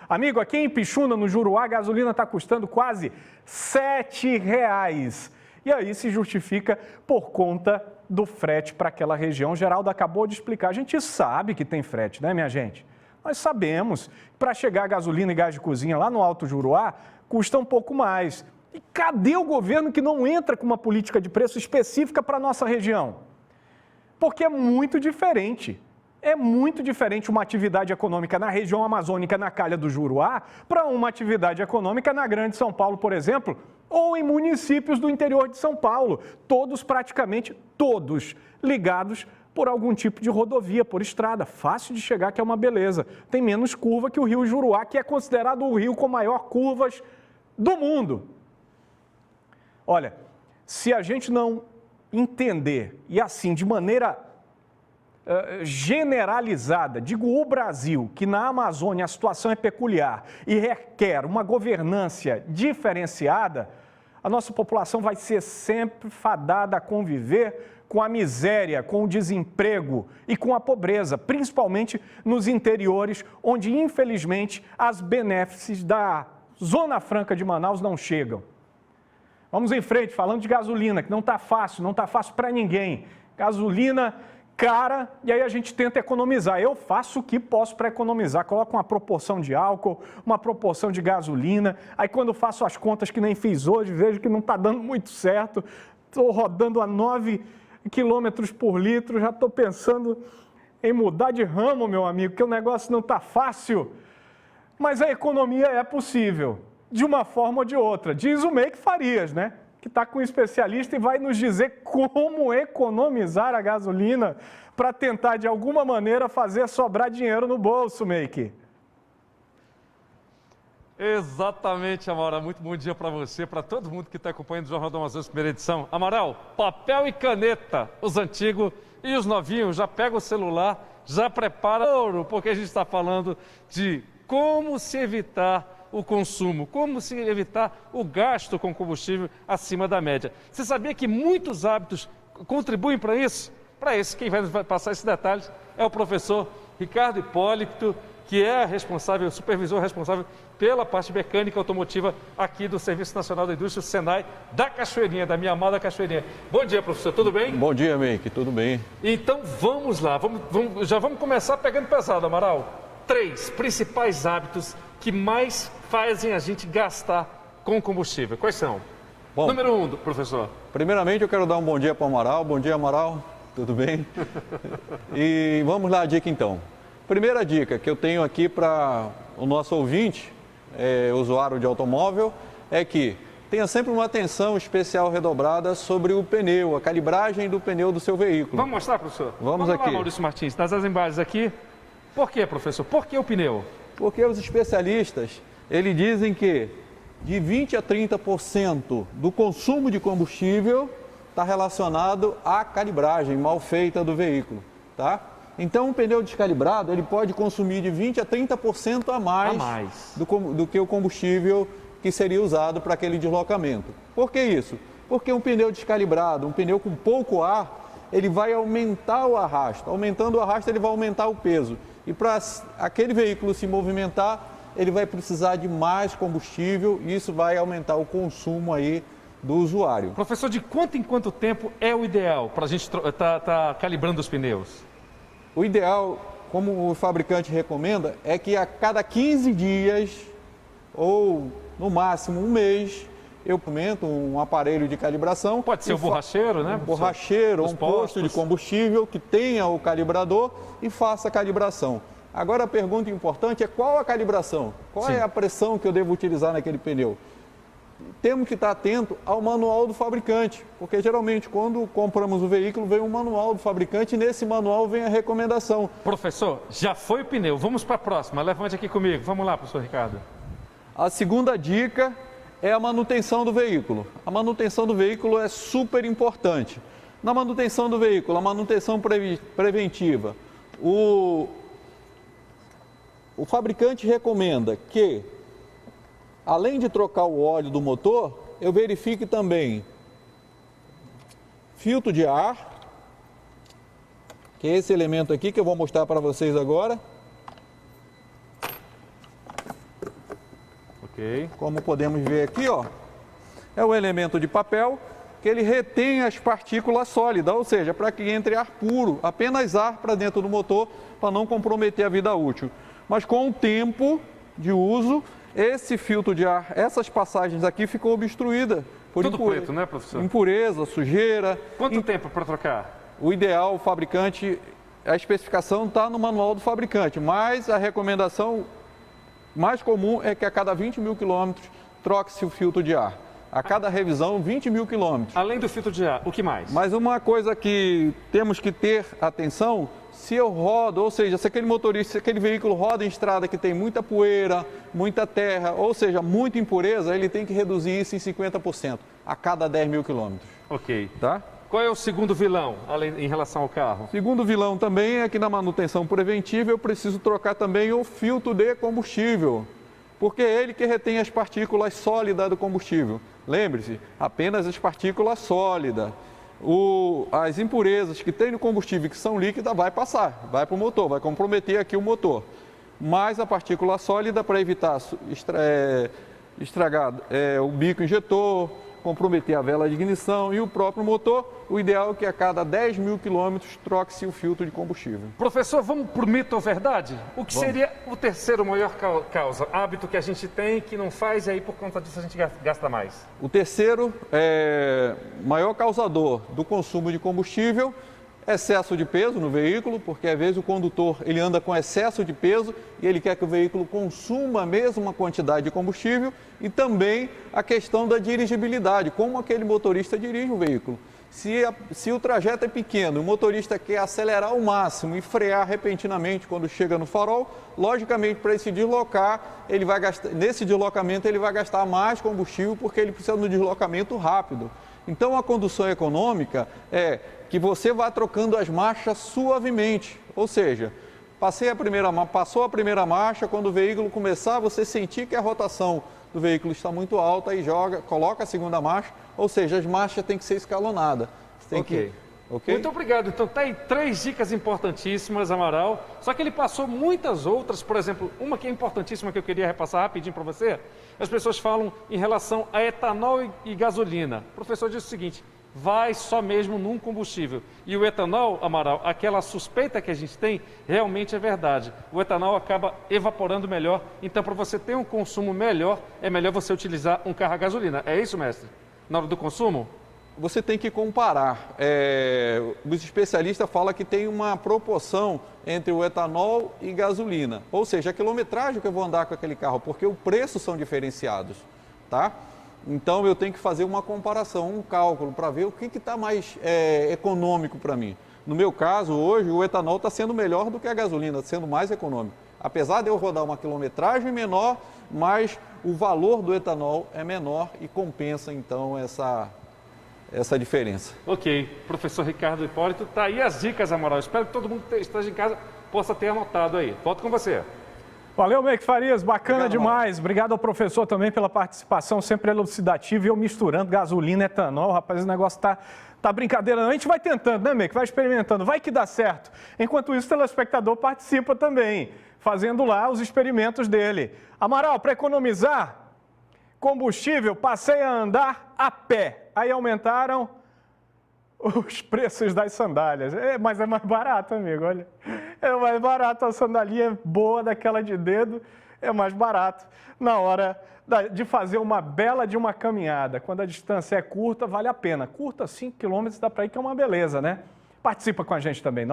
Amigo, aqui em Pixuna, no Juruá, a gasolina está custando quase R$ 7,00. E aí se justifica por conta do frete para aquela região. O Geraldo acabou de explicar. A gente sabe que tem frete, né, minha gente? Nós sabemos. Para chegar gasolina e gás de cozinha lá no Alto Juruá, custa um pouco mais. E cadê o governo que não entra com uma política de preço específica para a nossa região? Porque é muito diferente. É muito diferente uma atividade econômica na região amazônica, na calha do Juruá, para uma atividade econômica na Grande São Paulo, por exemplo, ou em municípios do interior de São Paulo. Todos, praticamente todos, ligados por algum tipo de rodovia, por estrada. Fácil de chegar, que é uma beleza. Tem menos curva que o rio Juruá, que é considerado o rio com maior curvas do mundo. Olha, se a gente não entender, e assim, de maneira generalizada, digo o Brasil, que na Amazônia a situação é peculiar e requer uma governança diferenciada, a nossa população vai ser sempre fadada a conviver com a miséria, com o desemprego e com a pobreza, principalmente nos interiores, onde infelizmente as benesses da Zona Franca de Manaus não chegam. Vamos em frente, falando de gasolina, que não está fácil para ninguém. Gasolina cara, e aí a gente tenta economizar. Eu faço o que posso para economizar. Coloco uma proporção de álcool, uma proporção de gasolina. Aí quando faço as contas que nem fiz hoje, vejo que não está dando muito certo. Estou rodando a 9 quilômetros por litro, já estou pensando em mudar de ramo, meu amigo, que o negócio não está fácil. Mas a economia é possível, de uma forma ou de outra. Diz o Meike Farias, né? Que está com um especialista e vai nos dizer como economizar a gasolina para tentar, de alguma maneira, fazer sobrar dinheiro no bolso, Meike. Exatamente, Amaral. Muito bom dia para você, para todo mundo que está acompanhando o Jornal do Amazonas, primeira edição. Amaral, papel e caneta, os antigos e os novinhos, já pega o celular, já prepara ouro, porque a gente está falando de como se evitar o consumo, como se evitar o gasto com combustível acima da média. Você sabia que muitos hábitos contribuem para isso? Para isso, quem vai passar esses detalhes é o professor Ricardo Hipólito, que é responsável, supervisor responsável pela parte mecânica automotiva aqui do Serviço Nacional da Indústria, o Senai, da Cachoeirinha, da minha amada Cachoeirinha. Bom dia, professor, tudo bem? Bom dia, Meike, tudo bem? Então vamos lá, já vamos começar pegando pesado, Amaral. 3 principais hábitos que mais fazem a gente gastar com combustível. Quais são? Bom, Número 1, professor. Primeiramente eu quero dar um bom dia para o Amaral. Bom dia, Amaral. Tudo bem? E vamos lá a dica então. Primeira dica que eu tenho aqui para o nosso ouvinte, usuário de automóvel, é que tenha sempre uma atenção especial redobrada sobre o pneu, a calibragem do pneu do seu veículo. Vamos mostrar, professor? Vamos aqui. Lá, Maurício Martins, nas imagens aqui. Por quê, professor? Por que o pneu? Porque os especialistas, eles dizem que de 20% a 30% do consumo de combustível está relacionado à calibragem mal feita do veículo, tá? Então, um pneu descalibrado, ele pode consumir de 20% a 30% a mais. Do que o combustível que seria usado para aquele deslocamento. Por que isso? Porque um pneu descalibrado, um pneu com pouco ar, ele vai aumentar o arrasto. Aumentando o arrasto, ele vai aumentar o peso. E para aquele veículo se movimentar, ele vai precisar de mais combustível e isso vai aumentar o consumo aí do usuário. Professor, de quanto em quanto tempo é o ideal para a gente tá calibrando os pneus? O ideal, como o fabricante recomenda, é que a cada 15 dias ou no máximo um mês, eu comento um aparelho de calibração. Pode ser o borracheiro, né? Um borracheiro ou um posto de combustível que tenha o calibrador e faça a calibração. Agora a pergunta importante é qual a calibração? Qual é a pressão que eu devo utilizar naquele pneu? Temos que estar atento ao manual do fabricante, porque geralmente quando compramos o veículo vem um manual do fabricante e nesse manual vem a recomendação. Professor, já foi o pneu, vamos para a próxima, levante aqui comigo. Vamos lá, professor Ricardo. A segunda dica é a manutenção do veículo. A manutenção do veículo é super importante. Na manutenção do veículo, a manutenção preventiva, o fabricante recomenda que, além de trocar o óleo do motor, eu verifique também filtro de ar, que é esse elemento aqui que eu vou mostrar para vocês agora. Ok. Como podemos ver aqui, ó, é o elemento de papel que ele retém as partículas sólidas, ou seja, para que entre ar puro, apenas ar para dentro do motor, para não comprometer a vida útil. Mas com o tempo de uso, esse filtro de ar, essas passagens aqui ficou obstruída por Tudo preto, né, professor? impureza, sujeira. Quanto tempo para trocar? O ideal, o fabricante, a especificação está no manual do fabricante, mas a recomendação mais comum é que a cada 20 mil quilômetros troque-se o filtro de ar. A cada revisão, 20 mil quilômetros. Além do filtro de ar, o que mais? Mas uma coisa que temos que ter atenção, se eu rodo, ou seja, se aquele motorista, se aquele veículo roda em estrada que tem muita poeira, muita terra, ou seja, muita impureza, ele tem que reduzir isso em 50% a cada 10 mil quilômetros. Ok. Tá? Qual é o segundo vilão em relação ao carro? Segundo vilão também é que na manutenção preventiva eu preciso trocar também o filtro de combustível, porque é ele que retém as partículas sólidas do combustível. Lembre-se, apenas as partículas sólidas. As impurezas que tem no combustível que são líquidas vai passar, vai para o motor, vai comprometer aqui o motor. Mas a partícula sólida, para evitar estragar o bico injetor, comprometer a vela de ignição e o próprio motor, o ideal é que a cada 10 mil quilômetros troque-se o filtro de combustível. Professor, vamos por mito ou verdade? O que seria o terceiro maior causa? Hábito que a gente tem, que não faz e aí por conta disso a gente gasta mais? O terceiro maior causador do consumo de combustível, excesso de peso no veículo, porque às vezes o condutor ele anda com excesso de peso e ele quer que o veículo consuma a mesma quantidade de combustível, e também a questão da dirigibilidade, como aquele motorista dirige o veículo. Se o trajeto é pequeno, o motorista quer acelerar ao máximo e frear repentinamente quando chega no farol, logicamente para ele se deslocar, nesse deslocamento ele vai gastar mais combustível porque ele precisa de um deslocamento rápido. Então a condução econômica é que você vá trocando as marchas suavemente, ou seja, passou a primeira marcha, quando o veículo começar, você sentir que a rotação do veículo está muito alta e coloca a segunda marcha, ou seja, as marchas têm que ser escalonadas. Ok. Muito obrigado. Então tá aí 3 dicas importantíssimas, Amaral. Só que ele passou muitas outras, por exemplo, uma que é importantíssima que eu queria repassar rapidinho para você. As pessoas falam em relação a etanol e gasolina. O professor disse o seguinte: vai só mesmo num combustível. E o etanol, Amaral, aquela suspeita que a gente tem, realmente é verdade. O etanol acaba evaporando melhor, então para você ter um consumo melhor, é melhor você utilizar um carro a gasolina. É isso, mestre? Na hora do consumo? Você tem que comparar. Os especialistas falam que tem uma proporção entre o etanol e gasolina. Ou seja, a quilometragem que eu vou andar com aquele carro, porque os preços são diferenciados, tá? Então eu tenho que fazer uma comparação, um cálculo, para ver o que está mais econômico para mim. No meu caso, hoje, o etanol está sendo melhor do que a gasolina, sendo mais econômico. Apesar de eu rodar uma quilometragem menor, mas o valor do etanol é menor e compensa, então, essa diferença. Ok. Professor Ricardo Hipólito, tá aí as dicas, Amaral. Espero que todo mundo que esteja em casa possa ter anotado aí. Volto com você. Valeu, Meik Farias, bacana Obrigado, demais. Obrigado ao professor também pela participação, sempre elucidativa e eu misturando gasolina e etanol. Rapaz, esse negócio tá brincadeira não. A gente vai tentando, né, Meik? Vai experimentando, vai que dá certo. Enquanto isso, o telespectador participa também, fazendo lá os experimentos dele. Amaral, para economizar combustível, passei a andar a pé. Aí aumentaram os preços das sandálias. Mas é mais barato, amigo, olha. É mais barato, a sandalinha boa daquela de dedo é mais barato. Na hora de fazer uma bela de uma caminhada, quando a distância é curta, vale a pena. Curta, 5 km dá para ir, que é uma beleza, né? Participa com a gente também,